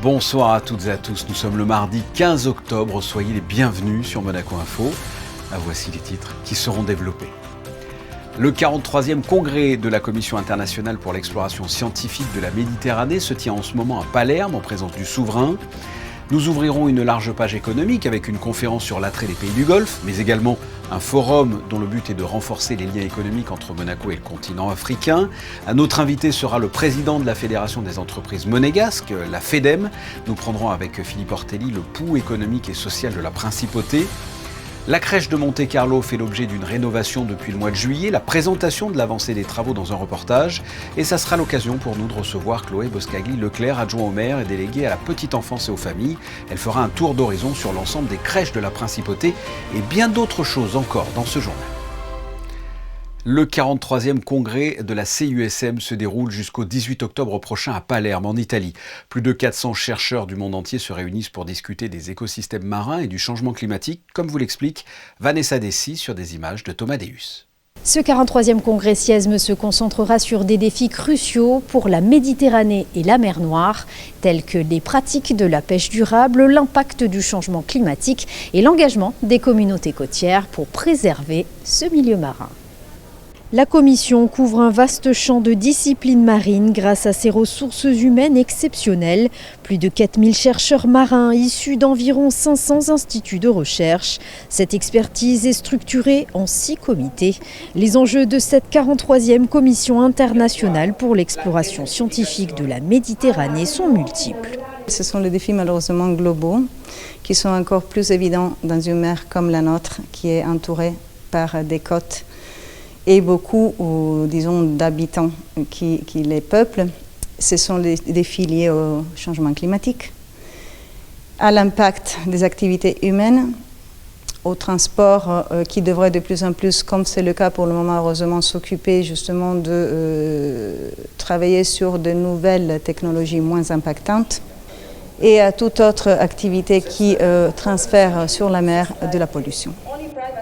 Bonsoir à toutes et à tous, nous sommes le mardi 15 octobre, soyez les bienvenus sur Monaco Info. Voici les titres qui seront développés. Le 43e congrès de la Commission internationale pour l'exploration scientifique de la Méditerranée se tient en ce moment à Palerme en présence du souverain. Nous ouvrirons une large page économique avec une conférence sur l'attrait des pays du Golfe, mais également un forum dont le but est de renforcer les liens économiques entre Monaco et le continent africain. Un autre invité sera le président de la Fédération des entreprises monégasques, la FEDEM. Nous prendrons avec Philippe Ortelli le pouls économique et social de la principauté. La crèche de Monte-Carlo fait l'objet d'une rénovation depuis le mois de juillet, la présentation de l'avancée des travaux dans un reportage, et ça sera l'occasion pour nous de recevoir Chloé Boscagli-Leclerc, adjoint au maire et déléguée à la petite enfance et aux familles. Elle fera un tour d'horizon sur l'ensemble des crèches de la Principauté et bien d'autres choses encore dans ce journal. Le 43e congrès de la CIUSM se déroule jusqu'au 18 octobre prochain à Palerme, en Italie. Plus de 400 chercheurs du monde entier se réunissent pour discuter des écosystèmes marins et du changement climatique, comme vous l'explique Vanessa Dessy sur des images de Thomas Deus. Ce 43e congrès CIESM se concentrera sur des défis cruciaux pour la Méditerranée et la mer Noire, tels que les pratiques de la pêche durable, l'impact du changement climatique et l'engagement des communautés côtières pour préserver ce milieu marin. La commission couvre un vaste champ de disciplines marines grâce à ses ressources humaines exceptionnelles. Plus de 4000 chercheurs marins issus d'environ 500 instituts de recherche. Cette expertise est structurée en 6 comités. Les enjeux de cette 43e commission internationale pour l'exploration scientifique de la Méditerranée sont multiples. Ce sont les défis malheureusement globaux qui sont encore plus évidents dans une mer comme la nôtre qui est entourée par des côtes et beaucoup, disons, d'habitants qui les peuplent. Ce sont les défis liés au changement climatique, à l'impact des activités humaines, au transport qui devrait de plus en plus, comme c'est le cas pour le moment, heureusement, s'occuper justement de travailler sur de nouvelles technologies moins impactantes, et à toute autre activité qui transfère sur la mer de la pollution.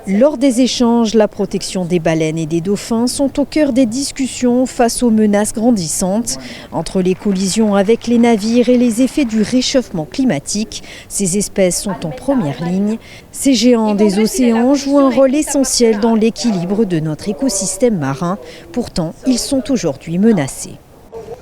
Lors des échanges, la protection des baleines et des dauphins sont au cœur des discussions face aux menaces grandissantes. Entre les collisions avec les navires et les effets du réchauffement climatique, ces espèces sont en première ligne. Ces géants des océans jouent un rôle essentiel dans l'équilibre de notre écosystème marin. Pourtant, ils sont aujourd'hui menacés.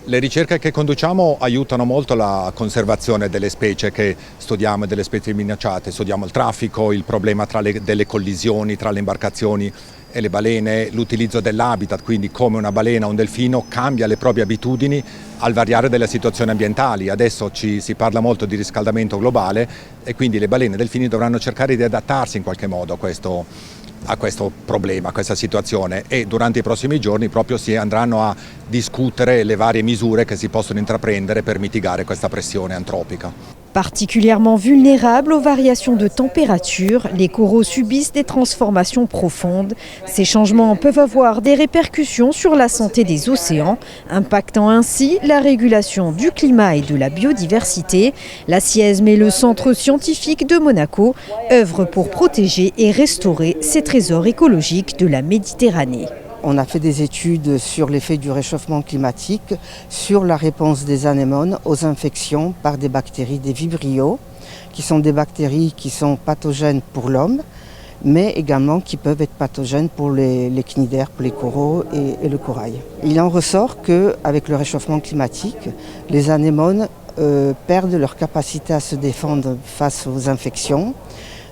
Le ricerche che conduciamo aiutano molto la conservazione delle specie che studiamo e delle specie minacciate. Studiamo il traffico, il problema delle collisioni tra le imbarcazioni e le balene, l'utilizzo dell'habitat, quindi come una balena o un delfino cambia le proprie abitudini al variare delle situazioni ambientali. Adesso si parla molto di riscaldamento globale e quindi le balene e i delfini dovranno cercare di adattarsi in qualche modo a questo problema, a questa situazione, e durante i prossimi giorni proprio si andranno a discutere le varie misure che si possono intraprendere per mitigare questa pressione antropica. Particulièrement vulnérables aux variations de température, les coraux subissent des transformations profondes. Ces changements peuvent avoir des répercussions sur la santé des océans, impactant ainsi la régulation du climat et de la biodiversité. La CIESM et le Centre scientifique de Monaco œuvrent pour protéger et restaurer ces trésors écologiques de la Méditerranée. On a fait des études sur l'effet du réchauffement climatique, sur la réponse des anémones aux infections par des bactéries, des vibrios, qui sont des bactéries qui sont pathogènes pour l'homme, mais également qui peuvent être pathogènes pour les cnidaires, pour les coraux et le corail. Il en ressort qu'avec le réchauffement climatique, les anémones perdent leur capacité à se défendre face aux infections.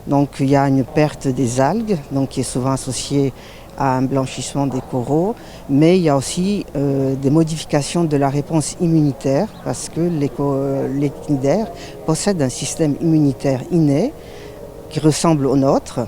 Donc il y a une perte des algues, donc, qui est souvent associée à un blanchissement des coraux, mais il y a aussi des modifications de la réponse immunitaire parce que les cnidaires possèdent un système immunitaire inné qui ressemble au nôtre.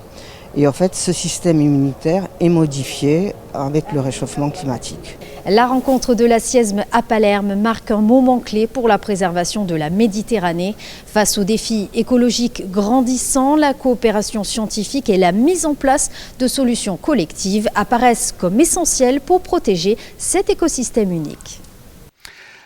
Et en fait, ce système immunitaire est modifié avec le réchauffement climatique. La rencontre de la CIESM à Palerme marque un moment clé pour la préservation de la Méditerranée. Face aux défis écologiques grandissants, la coopération scientifique et la mise en place de solutions collectives apparaissent comme essentielles pour protéger cet écosystème unique.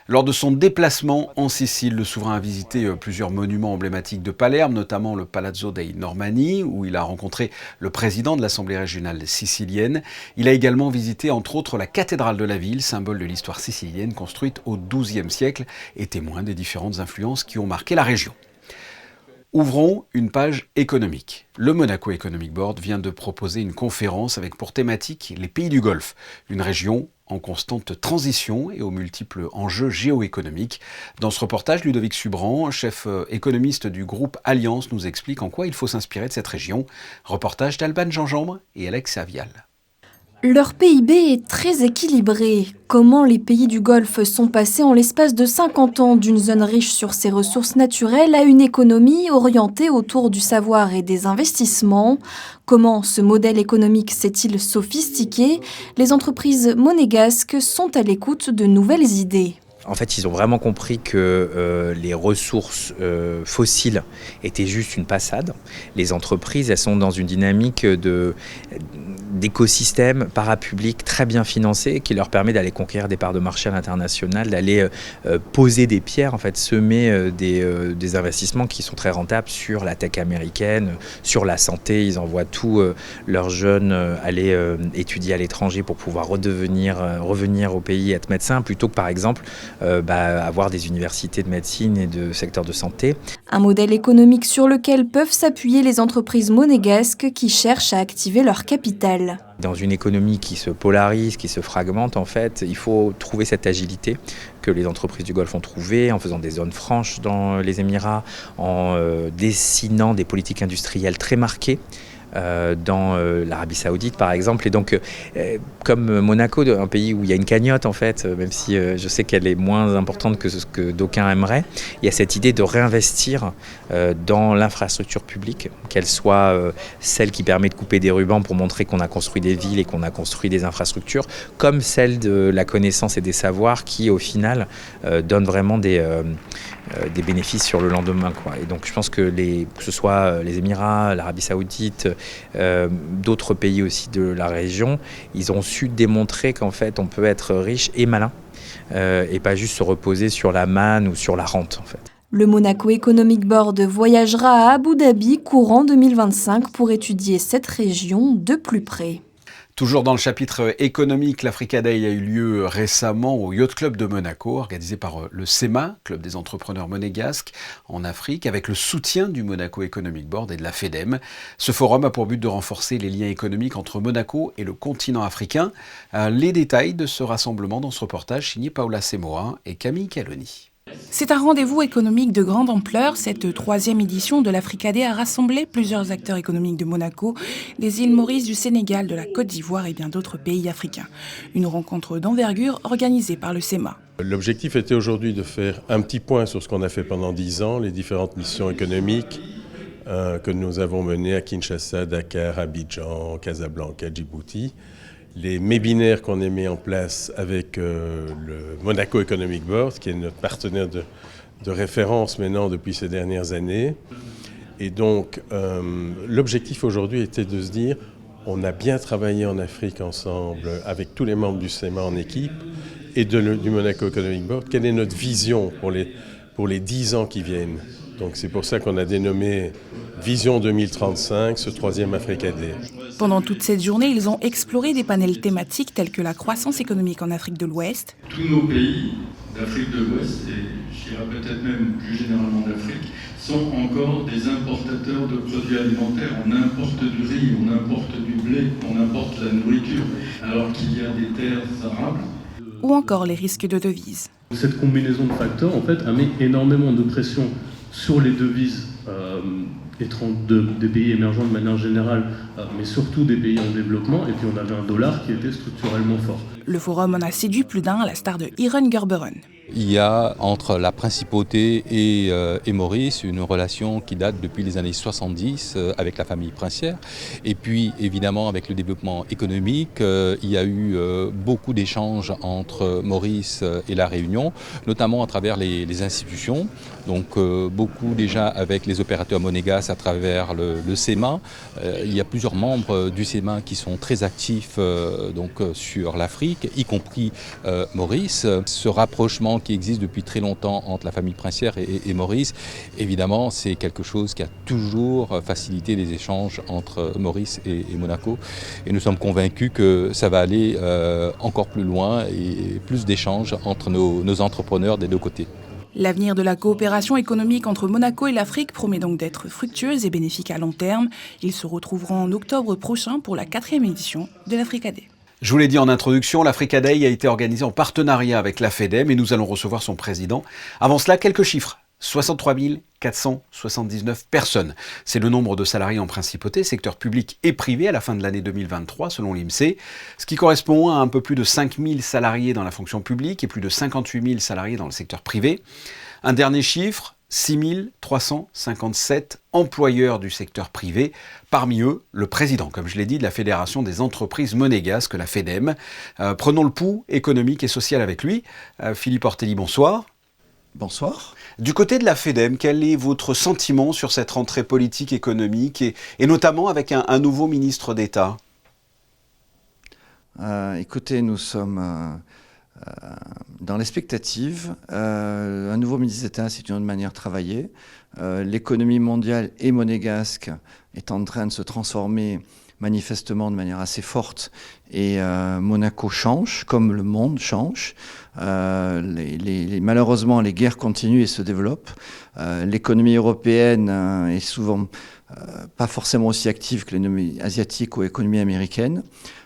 Lors de son déplacement en Sicile, le souverain a visité plusieurs monuments emblématiques de Palerme, notamment le Palazzo dei Normanni, où il a rencontré le président de l'Assemblée régionale sicilienne. Il a également visité, entre autres, la cathédrale de la ville, symbole de l'histoire sicilienne, construite au XIIe siècle et témoin des différentes influences qui ont marqué la région. Ouvrons une page économique. Le Monaco Economic Board vient de proposer une conférence avec pour thématique les pays du Golfe, une région en constante transition et aux multiples enjeux géoéconomiques. Dans ce reportage, Ludovic Subran, chef économiste du groupe Alliance, nous explique en quoi il faut s'inspirer de cette région. Reportage d'Alban Jean-Jambre et Alex Avial. Leur PIB est très équilibré. Comment les pays du Golfe sont passés en l'espace de 50 ans d'une zone riche sur ses ressources naturelles à une économie orientée autour du savoir et des investissements? Comment ce modèle économique s'est-il sophistiqué? Les entreprises monégasques sont à l'écoute de nouvelles idées. En fait, ils ont vraiment compris que les ressources fossiles étaient juste une passade. Les entreprises, elles sont dans une dynamique d'écosystème parapublic très bien financé qui leur permet d'aller conquérir des parts de marché à l'international, d'aller poser des pierres, en fait, semer des investissements qui sont très rentables sur la tech américaine, sur la santé. Ils envoient tous leurs jeunes aller étudier à l'étranger pour pouvoir revenir au pays et être médecin, plutôt que par exemple avoir des universités de médecine et de secteur de santé. Un modèle économique sur lequel peuvent s'appuyer les entreprises monégasques qui cherchent à activer leur capital. Dans une économie qui se polarise, qui se fragmente, en fait, il faut trouver cette agilité que les entreprises du Golfe ont trouvée en faisant des zones franches dans les Émirats, en dessinant des politiques industrielles très marquées. Dans l'Arabie Saoudite par exemple, et donc comme Monaco, un pays où il y a une cagnotte en fait, même si je sais qu'elle est moins importante que ce que d'aucuns aimeraient, il y a cette idée de réinvestir dans l'infrastructure publique, qu'elle soit celle qui permet de couper des rubans pour montrer qu'on a construit des villes et qu'on a construit des infrastructures, comme celle de la connaissance et des savoirs qui au final donnent vraiment des bénéfices sur le lendemain, quoi. Et donc je pense que ce soit les Émirats, l'Arabie Saoudite, d'autres pays aussi de la région, ils ont su démontrer qu'en fait on peut être riche et malin et pas juste se reposer sur la manne ou sur la rente en fait. Le Monaco Economic Board voyagera à Abu Dhabi courant 2025 pour étudier cette région de plus près. Toujours dans le chapitre économique, l'Africa Day a eu lieu récemment au Yacht Club de Monaco, organisé par le CEMA, Club des entrepreneurs monégasques en Afrique, avec le soutien du Monaco Economic Board et de la FEDEM. Ce forum a pour but de renforcer les liens économiques entre Monaco et le continent africain. Les détails de ce rassemblement dans ce reportage signé Paola Semoa et Camille Caloni. C'est un rendez-vous économique de grande ampleur. Cette troisième édition de l'Africa Day a rassemblé plusieurs acteurs économiques de Monaco, des îles Maurice, du Sénégal, de la Côte d'Ivoire et bien d'autres pays africains. Une rencontre d'envergure organisée par le CEMA. L'objectif était aujourd'hui de faire un petit point sur ce qu'on a fait pendant 10 ans, les différentes missions économiques que nous avons menées à Kinshasa, Dakar, Abidjan, Casablanca, Djibouti. Les webinaires qu'on a mis en place avec le Monaco Economic Board, qui est notre partenaire de référence maintenant depuis ces dernières années. Et donc, l'objectif aujourd'hui était de se dire, on a bien travaillé en Afrique ensemble, avec tous les membres du CEMA en équipe, et du Monaco Economic Board, quelle est notre vision pour les 10 ans qui viennent. Donc c'est pour ça qu'on a dénommé Vision 2035, ce troisième Africa Day. Pendant toute cette journée, ils ont exploré des panels thématiques tels que la croissance économique en Afrique de l'Ouest. Tous nos pays d'Afrique de l'Ouest, et je dirais peut-être même plus généralement d'Afrique, sont encore des importateurs de produits alimentaires. On importe du riz, on importe du blé, on importe la nourriture, alors qu'il y a des terres arables. Ou encore les risques de devises. Cette combinaison de facteurs, en fait, a mis énormément de pression sur les devises des pays émergents de manière générale, mais surtout des pays en développement. Et puis on avait un dollar qui était structurellement fort. Le forum en a séduit plus d'un, à la star de Iron Gerberen. Il y a entre la principauté et Maurice une relation qui date depuis les années 70 avec la famille princière. Et puis évidemment avec le développement économique, il y a eu beaucoup d'échanges entre Maurice et la Réunion, notamment à travers les institutions. Donc beaucoup déjà avec les opérateurs monégasques à travers le CEMA. Il y a plusieurs membres du CEMA qui sont très actifs sur l'Afrique. économique, y compris Maurice. Ce rapprochement qui existe depuis très longtemps entre la famille princière et Maurice, évidemment, c'est quelque chose qui a toujours facilité les échanges entre Maurice et Monaco. Et nous sommes convaincus que ça va aller encore plus loin et plus d'échanges entre nos entrepreneurs des deux côtés. L'avenir de la coopération économique entre Monaco et l'Afrique promet donc d'être fructueuse et bénéfique à long terme. Ils se retrouveront en octobre prochain pour la 4e édition de l'Africa Day. Je vous l'ai dit en introduction, l'Africa Day a été organisée en partenariat avec la FEDEM et nous allons recevoir son président. Avant cela, quelques chiffres. 63 479 personnes. C'est le nombre de salariés en principauté, secteur public et privé à la fin de l'année 2023 selon l'INSEE, ce qui correspond à un peu plus de 5 000 salariés dans la fonction publique et plus de 58 000 salariés dans le secteur privé. Un dernier chiffre, 6 357 employeurs du secteur privé, parmi eux le président, comme je l'ai dit, de la Fédération des entreprises monégasques, la FEDEM. Prenons le pouls économique et social avec lui. Philippe Ortelli, bonsoir. Bonsoir. Du côté de la FEDEM, quel est votre sentiment sur cette rentrée politique, économique et notamment avec un nouveau ministre d'État ? Écoutez, nous sommes dans l'expectative. Un nouveau ministre d'État, c'est une autre manière de travailler. L'économie mondiale et monégasque est en train de se transformer manifestement de manière assez forte et Monaco change, comme le monde change. Malheureusement, les guerres continuent et se développent. L'économie européenne est souvent pas forcément aussi active que l'économie asiatique ou l'économie américaine.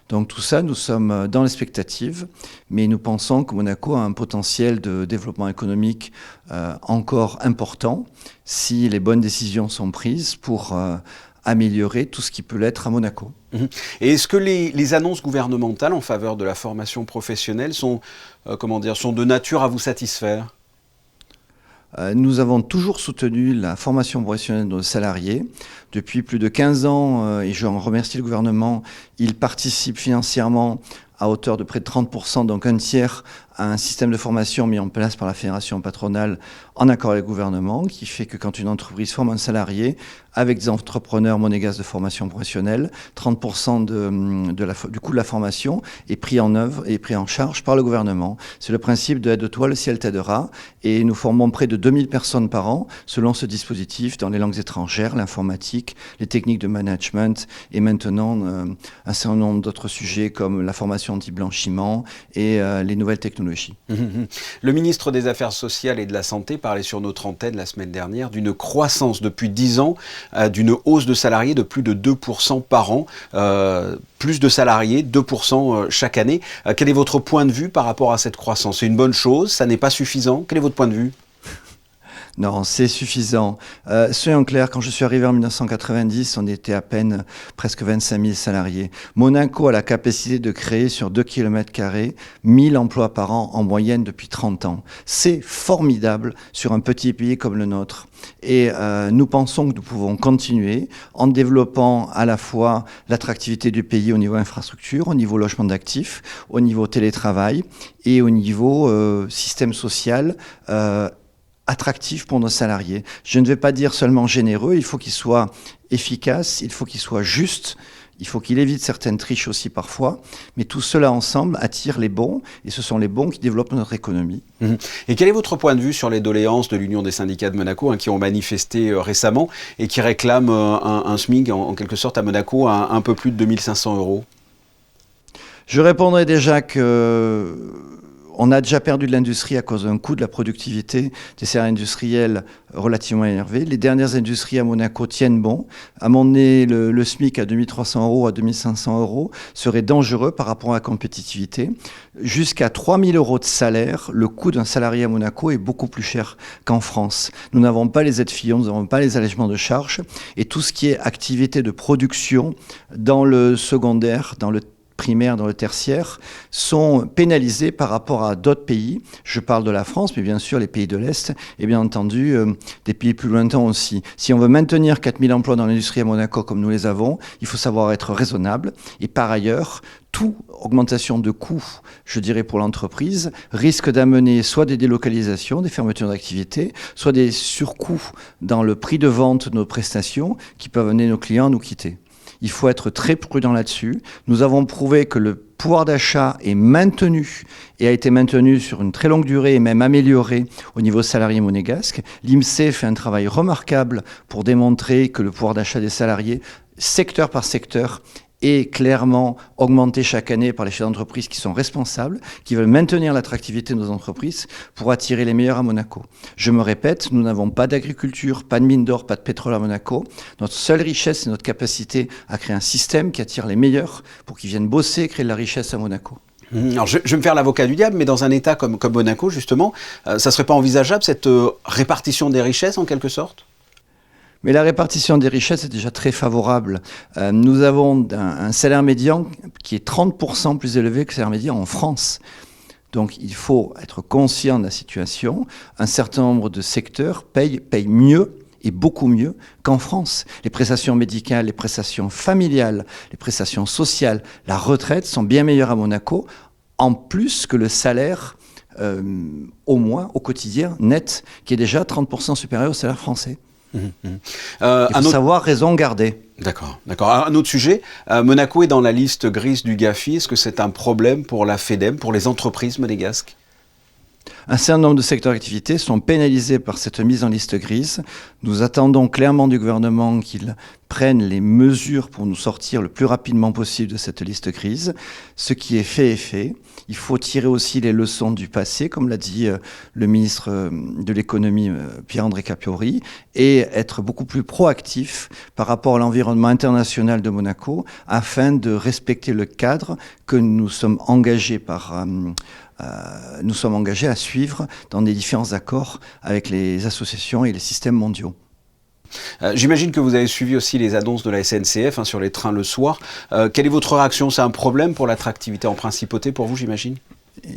Donc tout ça, nous sommes dans l'expectative, mais nous pensons que Monaco a un potentiel de développement économique encore important si les bonnes décisions sont prises pour améliorer tout ce qui peut l'être à Monaco. Et est-ce que les annonces gouvernementales en faveur de la formation professionnelle sont de nature à vous satisfaire ? Nous avons toujours soutenu la formation professionnelle de nos salariés. Depuis plus de 15 ans, et je remercie le gouvernement, il participe financièrement à hauteur de près de 30%, donc un tiers, à un système de formation mis en place par la fédération patronale en accord avec le gouvernement, qui fait que quand une entreprise forme un salarié, avec des entrepreneurs monégasques de formation professionnelle, 30% du coût de la formation est pris en œuvre et pris en charge par le gouvernement. C'est le principe de aide-toi, le ciel t'aidera, et nous formons près de 2000 personnes par an selon ce dispositif dans les langues étrangères, l'informatique, les techniques de management et maintenant un certain nombre d'autres sujets comme la formation anti-blanchiment et les nouvelles technologies. Le ministre des Affaires sociales et de la Santé parlait sur notre antenne la semaine dernière d'une croissance depuis 10 ans, d'une hausse de salariés de plus de 2% par an, plus de salariés, 2% chaque année. Quel est votre point de vue par rapport à cette croissance ? C'est une bonne chose ? Ça n'est pas suffisant ? Quel est votre point de vue ? Non, c'est suffisant. Soyons clairs, quand je suis arrivé en 1990, on était à peine presque 25 000 salariés. Monaco a la capacité de créer sur 2 km², 1000 emplois par an en moyenne depuis 30 ans. C'est formidable sur un petit pays comme le nôtre. Et nous pensons que nous pouvons continuer en développant à la fois l'attractivité du pays au niveau infrastructure, au niveau logement d'actifs, au niveau télétravail et au niveau système social attractif pour nos salariés. Je ne vais pas dire seulement généreux, il faut qu'il soit efficace, il faut qu'il soit juste, il faut qu'il évite certaines triches aussi parfois, mais tout cela ensemble attire les bons, et ce sont les bons qui développent notre économie. Et quel est votre point de vue sur les doléances de l'Union des syndicats de Monaco qui ont manifesté récemment et qui réclament un SMIC en quelque sorte à Monaco à un peu plus de 2500 €? Je répondrai déjà que on a déjà perdu de l'industrie à cause d'un coût de la productivité des serres industrielles relativement élevé. Les dernières industries à Monaco tiennent bon. À mon nez, le SMIC à 2300 €, à 2500 € serait dangereux par rapport à la compétitivité. Jusqu'à 3000 € de salaire, le coût d'un salarié à Monaco est beaucoup plus cher qu'en France. Nous n'avons pas les aides Fillon, nous n'avons pas les allègements de charges. Et tout ce qui est activité de production dans le secondaire, dans le primaire, dans le tertiaire, sont pénalisés par rapport à d'autres pays. Je parle de la France, mais bien sûr les pays de l'Est, et bien entendu des pays plus lointains aussi. Si on veut maintenir 4000 emplois dans l'industrie à Monaco comme nous les avons, il faut savoir être raisonnable. Et par ailleurs, toute augmentation de coûts, je dirais pour l'entreprise, risque d'amener soit des délocalisations, des fermetures d'activités, soit des surcoûts dans le prix de vente de nos prestations qui peuvent amener nos clients à nous quitter. Il faut être très prudent là-dessus. Nous avons prouvé que le pouvoir d'achat est maintenu et a été maintenu sur une très longue durée et même amélioré au niveau salarié monégasque. L'INSEE fait un travail remarquable pour démontrer que le pouvoir d'achat des salariés, secteur par secteur, est clairement augmenté chaque année par les chefs d'entreprise qui sont responsables, qui veulent maintenir l'attractivité de nos entreprises pour attirer les meilleurs à Monaco. Je me répète, nous n'avons pas d'agriculture, pas de mine d'or, pas de pétrole à Monaco. Notre seule richesse, c'est notre capacité à créer un système qui attire les meilleurs pour qu'ils viennent bosser et créer de la richesse à Monaco. Alors je vais me faire l'avocat du diable, mais dans un État comme Monaco, justement, ça ne serait pas envisageable cette répartition des richesses en quelque sorte ? Mais la répartition des richesses est déjà très favorable. Nous avons un salaire médian qui est 30% plus élevé que le salaire médian en France. Donc il faut être conscient de la situation. Un certain nombre de secteurs payent mieux et beaucoup mieux qu'en France. Les prestations médicales, les prestations familiales, les prestations sociales, la retraite sont bien meilleures à Monaco, en plus que le salaire au mois, au quotidien, net, qui est déjà 30% supérieur au salaire français. Il faut savoir raison garder. D'accord. Un autre sujet, Monaco est dans la liste grise du GAFI. Est-ce que c'est un problème pour la FEDEM, pour les entreprises monégasques ? Un certain nombre de secteurs d'activité sont pénalisés par cette mise en liste grise. Nous attendons clairement du gouvernement qu'il prenne les mesures pour nous sortir le plus rapidement possible de cette liste grise. Ce qui est fait est fait. Il faut tirer aussi les leçons du passé, comme l'a dit le ministre de l'économie Pierre-André Capiori, et être beaucoup plus proactif par rapport à l'environnement international de Monaco afin de respecter le cadre que nous sommes engagés à suivre dans des différents accords avec les associations et les systèmes mondiaux. J'imagine que vous avez suivi aussi les annonces de la SNCF sur les trains le soir. Quelle est votre réaction ? C'est un problème pour l'attractivité en principauté pour vous, j'imagine ?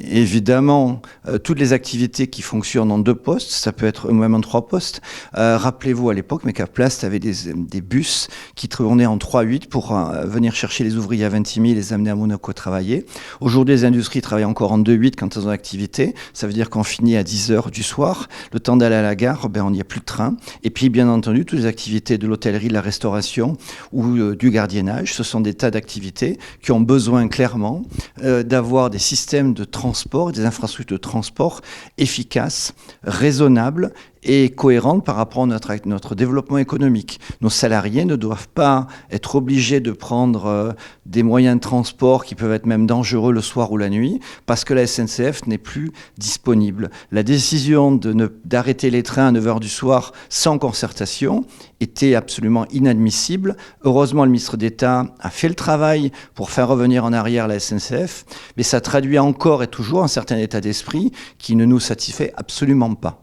Évidemment, toutes les activités qui fonctionnent en 2 postes, ça peut être même en 3 postes. Rappelez-vous, à l'époque, Mecaplast avait des bus qui tournaient en 3-8 pour venir chercher les ouvriers à Vintimille et les amener à Monaco travailler. Aujourd'hui, les industries travaillent encore en 2-8 quand elles ont activité. Ça veut dire qu'on finit à 10h du soir. Le temps d'aller à la gare, on n'y a plus de train. Et puis, bien entendu, toutes les activités de l'hôtellerie, de la restauration ou du gardiennage, ce sont des tas d'activités qui ont besoin clairement d'avoir des systèmes de transport, des infrastructures de transport efficaces, raisonnables et cohérentes par rapport à notre développement économique. Nos salariés ne doivent pas être obligés de prendre des moyens de transport qui peuvent être même dangereux le soir ou la nuit parce que la SNCF n'est plus disponible. La décision d'arrêter les trains à 9h du soir sans concertation était absolument inadmissible. Heureusement, le ministre d'État a fait le travail pour faire revenir en arrière la SNCF, mais ça traduit encore et toujours un certain état d'esprit qui ne nous satisfait absolument pas.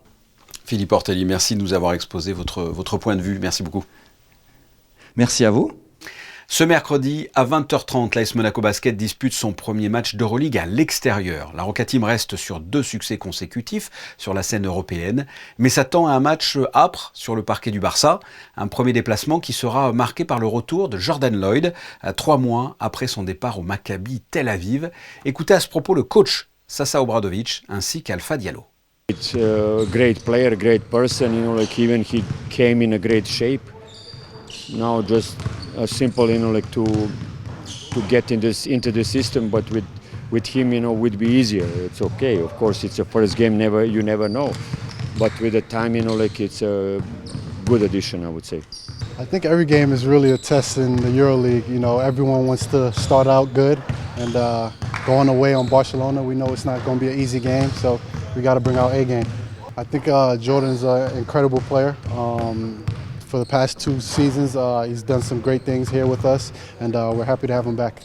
Philippe Ortelli, merci de nous avoir exposé votre point de vue. Merci beaucoup. Merci à vous. Ce mercredi, à 20h30, l'AS Monaco Basket dispute son premier match d'Euroleague à l'extérieur. La Roca Team reste sur 2 succès consécutifs sur la scène européenne, mais s'attend à un match âpre sur le parquet du Barça. Un premier déplacement qui sera marqué par le retour de Jordan Lloyd, 3 mois après son départ au Maccabi Tel Aviv. Écoutez à ce propos le coach Sasa Obradovic ainsi qu'Alpha Diallo. It's a great player, great person, even he came in a great shape. Now just simple, to get into the system, but with him, would be easier. It's okay. Of course, it's a first game. You never know, but with the time, it's a good addition, I would say. I think every game is really a test in the EuroLeague. Everyone wants to start out good, and going away on Barcelona, we know it's not going to be an easy game, so we got to bring our A game. I think Jordan's an incredible player. For the past 2 seasons, he's done some great things here with us, and we're happy to have him back.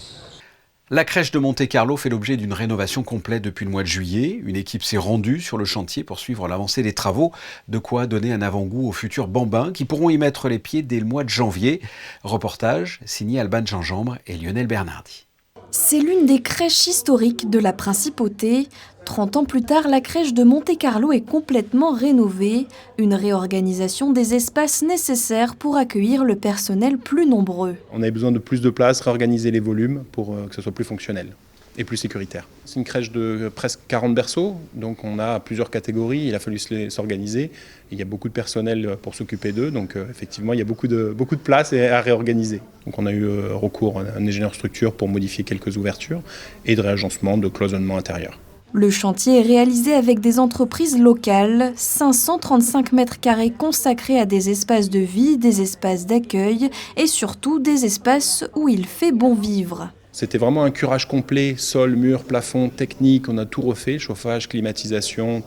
La crèche de Monte-Carlo fait l'objet d'une rénovation complète depuis le mois de juillet. Une équipe s'est rendue sur le chantier pour suivre l'avancée des travaux, de quoi donner un avant-goût aux futurs bambins qui pourront y mettre les pieds dès le mois de janvier. Reportage signé Alban Gingembre et Lionel Bernardi. C'est l'une des crèches historiques de la Principauté. 30 ans plus tard, la crèche de Monte-Carlo est complètement rénovée. Une réorganisation des espaces nécessaires pour accueillir le personnel plus nombreux. On avait besoin de plus de place, réorganiser les volumes pour que ce soit plus fonctionnel. et plus sécuritaire. C'est une crèche de presque 40 berceaux, donc on a plusieurs catégories, il a fallu s'organiser. Il y a beaucoup de personnel pour s'occuper d'eux, donc effectivement il y a beaucoup de place à réorganiser. Donc on a eu recours à un ingénieur structure pour modifier quelques ouvertures et de réagencement, de cloisonnement intérieur. Le chantier est réalisé avec des entreprises locales, 535 mètres carrés consacrés à des espaces de vie, des espaces d'accueil et surtout des espaces où il fait bon vivre. C'était vraiment un curage complet, sol, mur, plafond, technique, on a tout refait, chauffage, climatisation,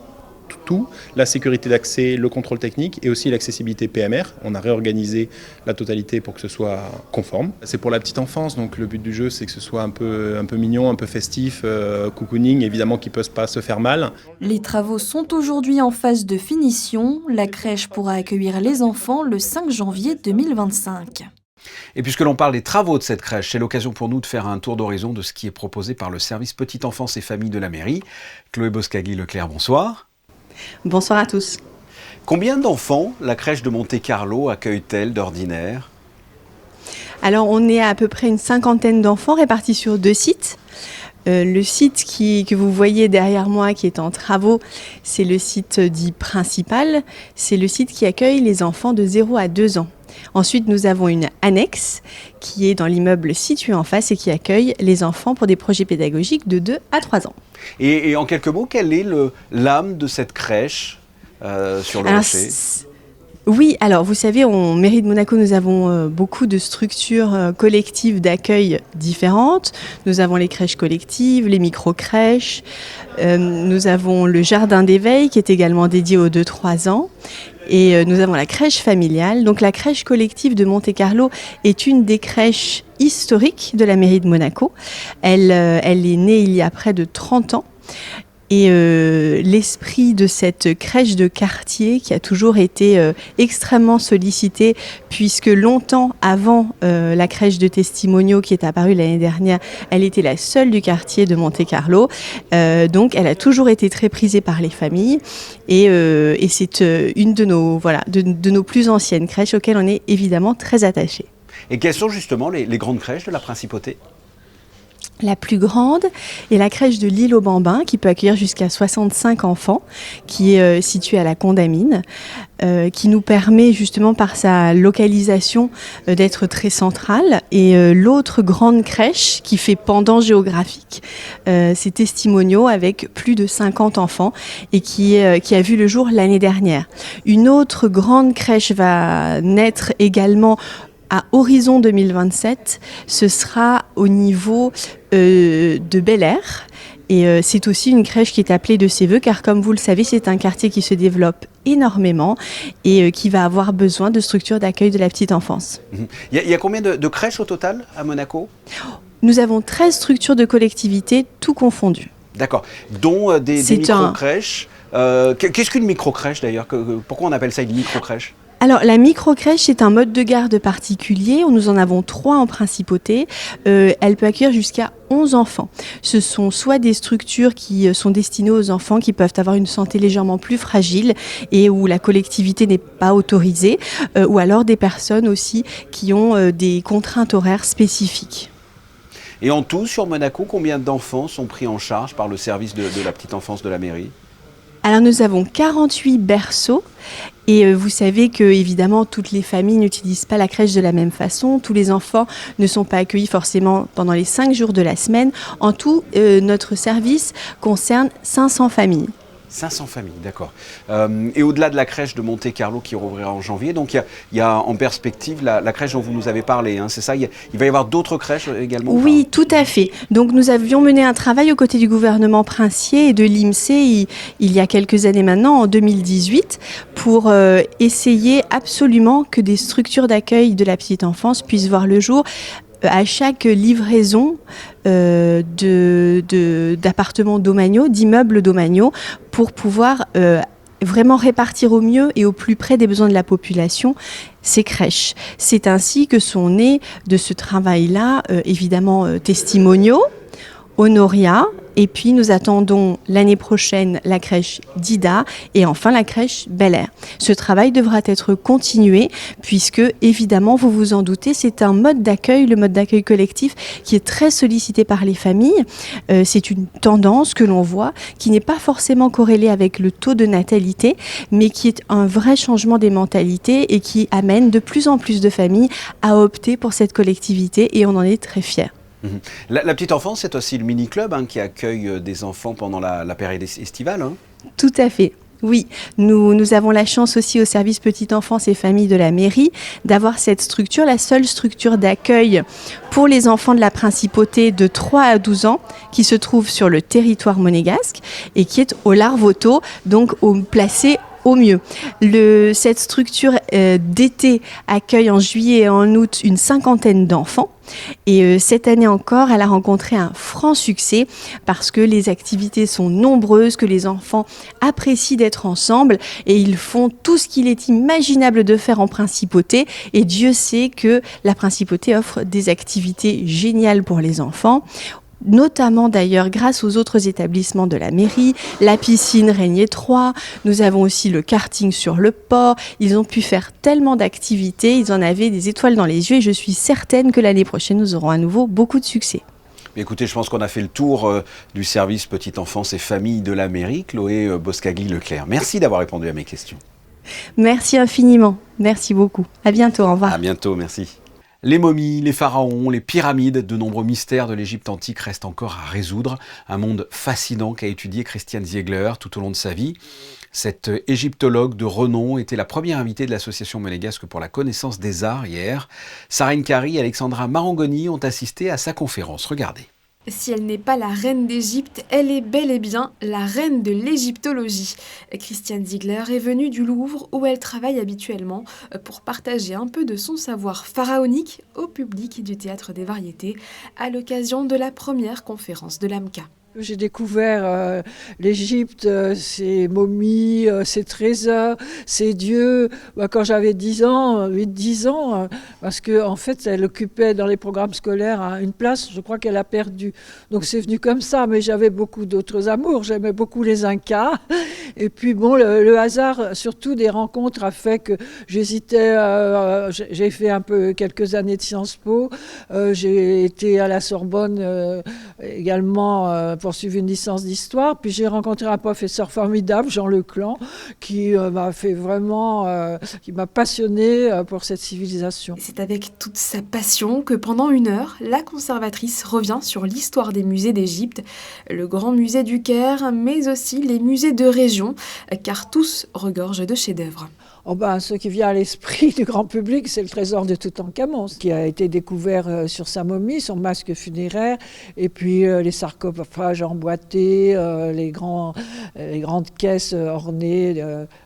tout. La sécurité d'accès, le contrôle technique et aussi l'accessibilité PMR. On a réorganisé la totalité pour que ce soit conforme. C'est pour la petite enfance, donc le but du jeu c'est que ce soit un peu mignon, un peu festif, cocooning, évidemment qui ne peut pas se faire mal. Les travaux sont aujourd'hui en phase de finition. La crèche pourra accueillir les enfants le 5 janvier 2025. Et puisque l'on parle des travaux de cette crèche, c'est l'occasion pour nous de faire un tour d'horizon de ce qui est proposé par le service Petite Enfance et Famille de la mairie. Chloé Boscagli-Leclerc, bonsoir. Bonsoir à tous. Combien d'enfants la crèche de Monte-Carlo accueille-t-elle d'ordinaire ? Alors on est à peu près une cinquantaine d'enfants répartis sur 2 sites. Le site que vous voyez derrière moi qui est en travaux, c'est le site dit principal. C'est le site qui accueille les enfants de 0 à 2 ans. Ensuite, nous avons une annexe qui est dans l'immeuble situé en face et qui accueille les enfants pour des projets pédagogiques de 2 à 3 ans. Et en quelques mots, quelle est l'âme de cette crèche sur le rocher ? Oui, alors vous savez, en mairie de Monaco, nous avons beaucoup de structures collectives d'accueil différentes. Nous avons les crèches collectives, les micro-crèches. Nous avons le jardin d'éveil qui est également dédié aux 2-3 ans. Et nous avons la crèche familiale. Donc la crèche collective de Monte-Carlo est une des crèches historiques de la mairie de Monaco. Elle est née il y a près de 30 ans. Et l'esprit de cette crèche de quartier qui a toujours été extrêmement sollicitée, puisque longtemps avant la crèche de Testimonio qui est apparue l'année dernière, elle était la seule du quartier de Monte-Carlo. Donc elle a toujours été très prisée par les familles et c'est une de nos plus anciennes crèches auxquelles on est évidemment très attachés. Et quelles sont justement les grandes crèches de la Principauté ? La plus grande est la crèche de l'Île aux Bambins qui peut accueillir jusqu'à 65 enfants, qui est située à la Condamine, qui nous permet justement par sa localisation d'être très centrale. Et l'autre grande crèche qui fait pendant géographique, c'est Testimonio avec plus de 50 enfants et qui a vu le jour l'année dernière. Une autre grande crèche va naître également à horizon 2027, ce sera au niveau de Bel-Air. Et c'est aussi une crèche qui est appelée de ses voeux, car comme vous le savez, c'est un quartier qui se développe énormément et qui va avoir besoin de structures d'accueil de la petite enfance. Il y a combien de crèches au total à Monaco ? Nous avons 13 structures de collectivité, tout confondu. D'accord, dont des micro-crèches. Qu'est-ce qu'une micro-crèche d'ailleurs ? Pourquoi on appelle ça une micro-crèche ? Alors la micro-crèche est un mode de garde particulier, nous en avons 3 en principauté, elle peut accueillir jusqu'à 11 enfants. Ce sont soit des structures qui sont destinées aux enfants qui peuvent avoir une santé légèrement plus fragile et où la collectivité n'est pas autorisée, ou alors des personnes aussi qui ont des contraintes horaires spécifiques. Et en tout, sur Monaco, combien d'enfants sont pris en charge par le service de la petite enfance de la mairie ? Alors nous avons 48 berceaux et vous savez que évidemment toutes les familles n'utilisent pas la crèche de la même façon. Tous les enfants ne sont pas accueillis forcément pendant les 5 jours de la semaine. En tout, notre service concerne 500 familles. 500 familles, d'accord. Et au-delà de la crèche de Monte-Carlo qui rouvrira en janvier, donc il y a en perspective la crèche dont vous nous avez parlé, hein, c'est ça ? Il va y avoir d'autres crèches également ? Oui, tout à fait. Donc nous avions mené un travail aux côtés du gouvernement princier et de l'IMSEE il y a quelques années maintenant, en 2018, pour essayer absolument que des structures d'accueil de la petite enfance puissent voir le jour à chaque livraison d'appartements domaniaux, d'immeubles domaniaux, pour pouvoir vraiment répartir au mieux et au plus près des besoins de la population ces crèches. C'est ainsi que sont nés de ce travail-là, évidemment, Testimonio, Honoria Et puis nous attendons l'année prochaine la crèche Dida et enfin la crèche Bel Air. Ce travail devra être continué puisque évidemment, vous vous en doutez, c'est un mode d'accueil, le mode d'accueil collectif qui est très sollicité par les familles. C'est une tendance que l'on voit qui n'est pas forcément corrélée avec le taux de natalité, mais qui est un vrai changement des mentalités et qui amène de plus en plus de familles à opter pour cette collectivité et on en est très fiers. La petite enfance, c'est aussi le mini-club qui accueille des enfants pendant la période estivale. Tout à fait. Oui, nous avons la chance aussi au service petite enfance et famille de la mairie d'avoir cette structure, la seule structure d'accueil pour les enfants de la principauté de 3 à 12 ans qui se trouve sur le territoire monégasque et qui est au Larvoto, donc placé au mieux. Cette structure d'été accueille en juillet et en août une 50aine d'enfants. Et cette année encore, elle a rencontré un franc succès parce que les activités sont nombreuses, que les enfants apprécient d'être ensemble et ils font tout ce qu'il est imaginable de faire en principauté. Et Dieu sait que la principauté offre des activités géniales pour les enfants. Notamment d'ailleurs grâce aux autres établissements de la mairie, la piscine Régnier 3, nous avons aussi le karting sur le port, ils ont pu faire tellement d'activités, ils en avaient des étoiles dans les yeux et je suis certaine que l'année prochaine nous aurons à nouveau beaucoup de succès. Écoutez, je pense qu'on a fait le tour du service petite enfance et famille de la mairie. Chloé Boscagli-Leclerc, merci d'avoir répondu à mes questions. Merci infiniment, merci beaucoup. À bientôt, au revoir. À bientôt, merci. Les momies, les pharaons, les pyramides, de nombreux mystères de l'Égypte antique restent encore à résoudre. Un monde fascinant qu'a étudié Christiane Ziegler tout au long de sa vie. Cette égyptologue de renom était la première invitée de l'association monégasque pour la connaissance des arts hier. Sarah Nkari et Alexandra Marangoni ont assisté à sa conférence. Regardez. Si elle n'est pas la reine d'Égypte, elle est bel et bien la reine de l'égyptologie. Christiane Ziegler est venue du Louvre où elle travaille habituellement pour partager un peu de son savoir pharaonique au public du Théâtre des Variétés à l'occasion de la première conférence de l'AMCA. J'ai découvert l'Égypte, ses momies, ses trésors, ses dieux, quand j'avais 10 ans, 8-10 ans, parce qu'en fait, elle occupait dans les programmes scolaires une place, je crois qu'elle a perdu. Donc c'est venu comme ça, mais j'avais beaucoup d'autres amours. J'aimais beaucoup les Incas. Et puis bon, le hasard, surtout des rencontres, a fait que j'hésitais. J'ai fait quelques années de Sciences Po. J'ai été à la Sorbonne également pour suivre une licence d'histoire. Puis j'ai rencontré un professeur formidable, Jean Leclan, qui m'a fait vraiment, qui m'a passionné pour cette civilisation. C'est avec toute sa passion que pendant 1 heure, la conservatrice revient sur l'histoire des musées d'Égypte, le grand musée du Caire, mais aussi les musées de région, car tous regorgent de chefs-d'œuvre. Ce qui vient à l'esprit du grand public, c'est le trésor de Toutankhamon, qui a été découvert sur sa momie, son masque funéraire, et puis les sarcophages emboîtés, les grandes caisses ornées,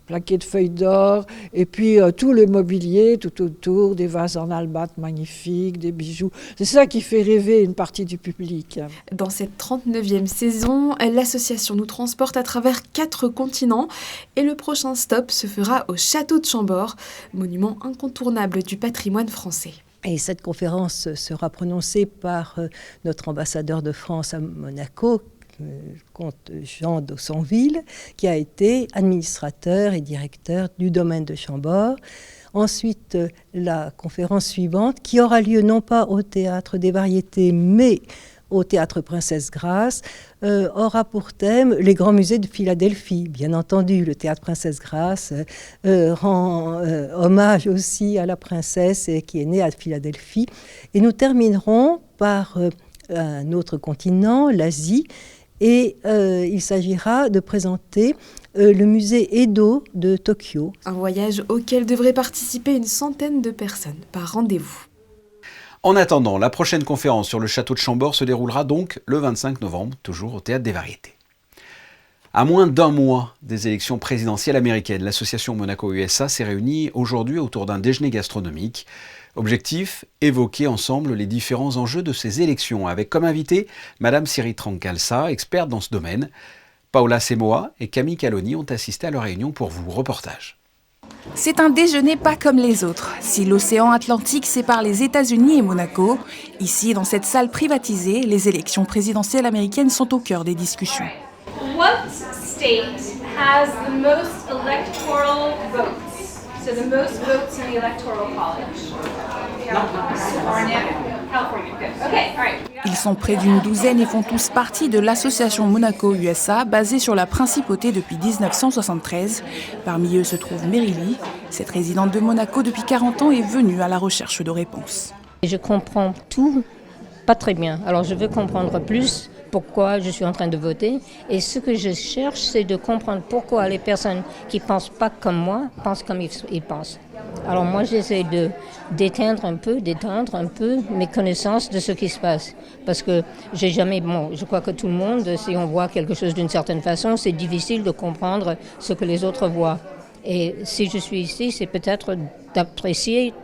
plaquées de feuilles d'or, et puis tout le mobilier tout autour, des vases en albâtre magnifiques, des bijoux. C'est ça qui fait rêver une partie du public. Dans cette 39e saison, l'association nous transporte à travers 4 continents, et le prochain stop se fera au Château de Chambord, monument incontournable du patrimoine français. Et cette conférence sera prononcée par notre ambassadeur de France à Monaco, comte Jean d'Aussonville, qui a été administrateur et directeur du domaine de Chambord. Ensuite, la conférence suivante, qui aura lieu non pas au Théâtre des Variétés, mais au Théâtre Princesse Grace, aura pour thème les grands musées de Philadelphie. Bien entendu, le Théâtre Princesse Grace rend hommage aussi à la princesse qui est née à Philadelphie. Et nous terminerons par un autre continent, l'Asie, et il s'agira de présenter le musée Edo de Tokyo. Un voyage auquel devraient participer une centaine de personnes par rendez-vous. En attendant, la prochaine conférence sur le château de Chambord se déroulera donc le 25 novembre, toujours au Théâtre des Variétés. À moins d'1 mois des élections présidentielles américaines, l'association Monaco-USA s'est réunie aujourd'hui autour d'un déjeuner gastronomique. Objectif, évoquer ensemble les différents enjeux de ces élections, avec comme invité Madame Siri Trancalsa, experte dans ce domaine. Paola Semoa et Camille Caloni ont assisté à leur réunion pour vous. Reportage. C'est un déjeuner pas comme les autres. Si l'océan Atlantique sépare les États-Unis et Monaco, ici, dans cette salle privatisée, les élections présidentielles américaines sont au cœur des discussions. What state has the most electoral votes? So the most votes in the electoral college? California. California, good. Okay, all right. Ils sont près d'une douzaine et font tous partie de l'association Monaco-USA, basée sur la principauté depuis 1973. Parmi eux se trouve Mary Lee. Cette résidente de Monaco depuis 40 ans est venue à la recherche de réponses. Je comprends tout pas très bien. Alors je veux comprendre plus pourquoi je suis en train de voter. Et ce que je cherche, c'est de comprendre pourquoi les personnes qui ne pensent pas comme moi pensent comme ils pensent. Alors moi, j'essaie d'étendre un peu mes connaissances de ce qui se passe. Parce que je crois que tout le monde, si on voit quelque chose d'une certaine façon, c'est difficile de comprendre ce que les autres voient. Et si je suis ici, c'est peut-être d'apprécier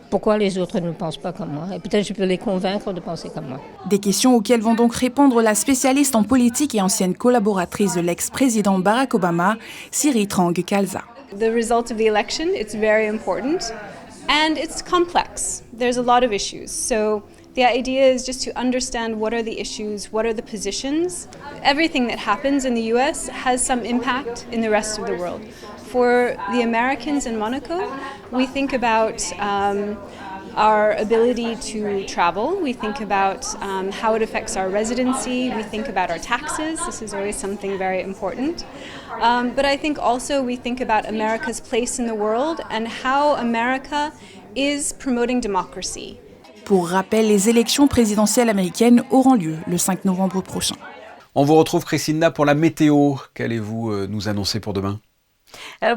pourquoi les autres ne pensent pas comme moi. Et peut-être je peux les convaincre de penser comme moi. Des questions auxquelles vont donc répondre la spécialiste en politique et ancienne collaboratrice de l'ex-président Barack Obama, Siri Trang Khalsa. The result of the election, it's very important and it's complex. There's a lot of issues. So the idea is just to understand what are the issues, what are the positions. Everything that happens in the US has some impact in the rest of the world. For the Americans in Monaco, we think about our ability to travel. We think about how it affects our residency. We think about our taxes. This is always something very important. But I think also we think about America's place in the world and how America is promoting democracy. Pour rappel, les élections présidentielles américaines auront lieu le 5 novembre prochain. On vous retrouve, Christina, pour la météo. Qu'allez-vous nous annoncer pour demain ?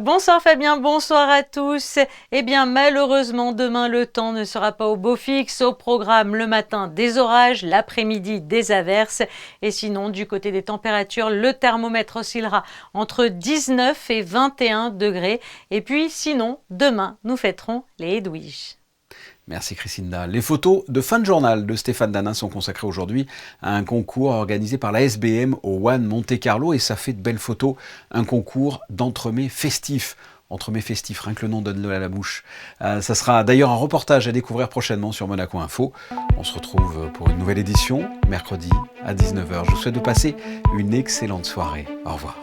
Bonsoir Fabien, bonsoir à tous. Eh bien malheureusement demain le temps ne sera pas au beau fixe. Au programme le matin des orages, l'après-midi des averses. Et sinon du côté des températures, le thermomètre oscillera entre 19 et 21 degrés. Et puis sinon demain nous fêterons les Edwiges. Merci Christina. Les photos de fin de journal de Stéphane Danin sont consacrées aujourd'hui à un concours organisé par la SBM au One Monte Carlo et ça fait de belles photos, un concours d'entremets festifs. Entremets festifs, rien que le nom donne-le à la bouche. Ça sera d'ailleurs un reportage à découvrir prochainement sur Monaco Info. On se retrouve pour une nouvelle édition, mercredi à 19h. Je vous souhaite de passer une excellente soirée. Au revoir.